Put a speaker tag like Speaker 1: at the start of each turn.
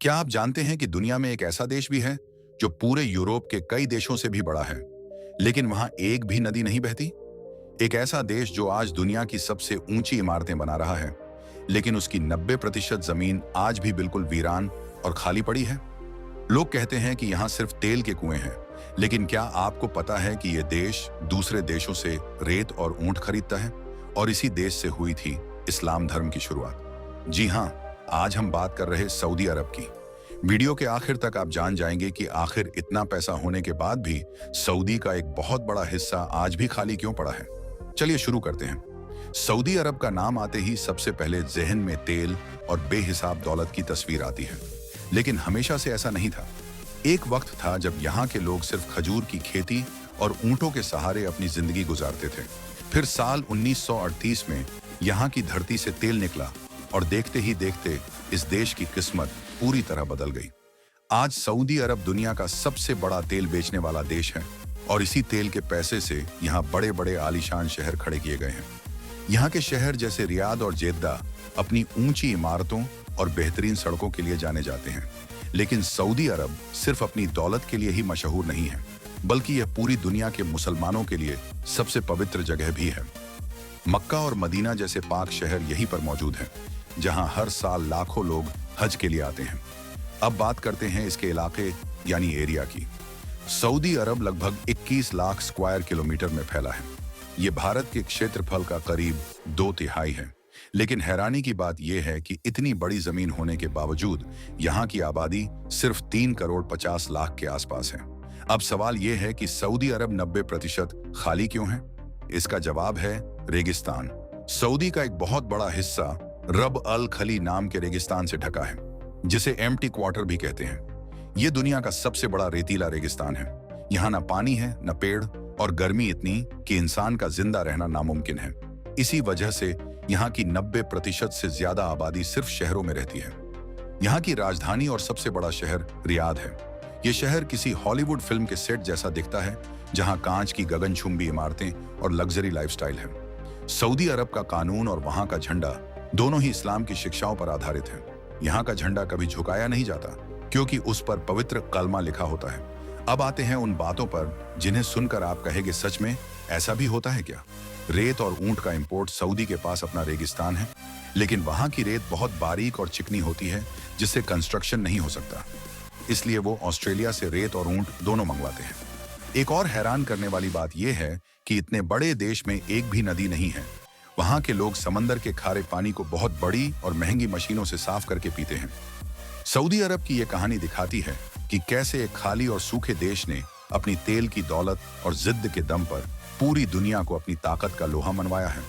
Speaker 1: क्या आप जानते हैं कि दुनिया में एक ऐसा देश भी है जो पूरे यूरोप के कई देशों से भी बड़ा है, लेकिन वहां एक भी नदी नहीं बहती? एक ऐसा देश जो आज दुनिया की सबसे ऊंची इमारतें बना रहा है, लेकिन उसकी 90% जमीन आज भी बिल्कुल वीरान और खाली पड़ी है। लोग कहते हैं कि यहाँ सिर्फ तेल के कुएं हैं, लेकिन क्या आपको पता है कि यह देश दूसरे देशों से रेत और ऊंट खरीदता है? और इसी देश से हुई थी इस्लाम धर्म की शुरुआत। जी हाँ, आज हम बात कर रहे सऊदी अरब की। वीडियो के आखिर तक आप जान जाएंगे कि आखिर इतना पैसा होने के बाद भी सऊदी का एक बहुत बड़ा हिस्सा आज भी खाली क्यों पड़ा है। चलिए शुरू करते हैं। सऊदी अरब का नाम आते ही सबसे पहले जहन में तेल और बेहिसाब दौलत की तस्वीर आती है, लेकिन हमेशा से ऐसा नहीं था। एक वक्त था जब यहाँ के लोग सिर्फ खजूर की खेती और ऊंटों के सहारे अपनी जिंदगी गुजारते थे। फिर साल 1938 में यहाँ की धरती से तेल निकला और देखते ही देखते इस देश की किस्मत पूरी तरह बदल गई। आज सऊदी अरब दुनिया का सबसे बड़ा तेल बेचने वाला देश है और इसी तेल के पैसे से यहाँ बड़े बड़े आलीशान शहर खड़े किए गए हैं। यहाँ के शहर जैसे रियाद और जेद्दा अपनी ऊंची इमारतों और बेहतरीन सड़कों के लिए जाने जाते हैं, लेकिन सऊदी अरब सिर्फ अपनी दौलत के लिए ही मशहूर नहीं है, बल्कि यह पूरी दुनिया के मुसलमानों के लिए सबसे पवित्र जगह भी है। मक्का और मदीना जैसे पाक शहर यहीं पर मौजूद हैं, जहां हर साल लाखों लोग हज के लिए आते हैं। अब बात करते हैं इसके इलाके यानी एरिया की। सऊदी अरब लगभग 21 लाख स्क्वायर किलोमीटर में फैला है। ये भारत के क्षेत्रफल का करीब 2/3 है। लेकिन हैरानी की बात यह है कि इतनी बड़ी जमीन होने के बावजूद यहाँ की आबादी सिर्फ 3 करोड़ 50 लाख के आसपास है। अब सवाल यह है कि सऊदी अरब 90% खाली क्यों है? इसका जवाब है रेगिस्तान। सऊदी का एक बहुत बड़ा हिस्सा रब अल खली नाम के रेगिस्तान से ढका है, जिसे एम्प्टी क्वार्टर भी कहते हैं। यह दुनिया का सबसे बड़ा रेतीला रेगिस्तान है। यहाँ ना पानी है, न पेड़, और गर्मी इतनी कि इंसान का जिंदा रहना नामुमकिन है। इसी वजह से यहाँ की 90% से ज्यादा आबादी सिर्फ शहरों में रहती है। यहाँ की राजधानी और सबसे बड़ा शहर रियाद है। ये शहर किसी हॉलीवुड फिल्म के सेट जैसा दिखता है, जहाँ कांच की गगनचुंबी इमारतें और लग्जरी लाइफस्टाइल है। सऊदी अरब का कानून और वहाँ का झंडा दोनों ही इस्लाम की शिक्षाओं पर आधारित है। यहाँ का झंडा कभी झुकाया नहीं जाता, क्योंकि उस पर पवित्र कलमा लिखा होता है। अब आते हैं उन बातों पर जिन्हें सुनकर आप कहेंगे, सच में ऐसा भी होता है क्या? रेत और ऊंट का इंपोर्ट। सऊदी के पास अपना रेगिस्तान है, लेकिन वहां की रेत बहुत बारीक और चिकनी होती है, जिससे कंस्ट्रक्शन नहीं हो सकता। इसलिए वो ऑस्ट्रेलिया से रेत और ऊंट दोनों मंगवाते हैं। एक और हैरान करने वाली बात यह है कि इतने बड़े देश में एक भी नदी नहीं है। वहां के लोग समंदर के खारे पानी को बहुत बड़ी और महंगी मशीनों से साफ करके पीते हैं। सऊदी अरब की यह कहानी दिखाती है कि कैसे एक खाली और सूखे देश ने अपनी तेल की दौलत और जिद्द के दम पर पूरी दुनिया को अपनी ताकत का लोहा मनवाया है।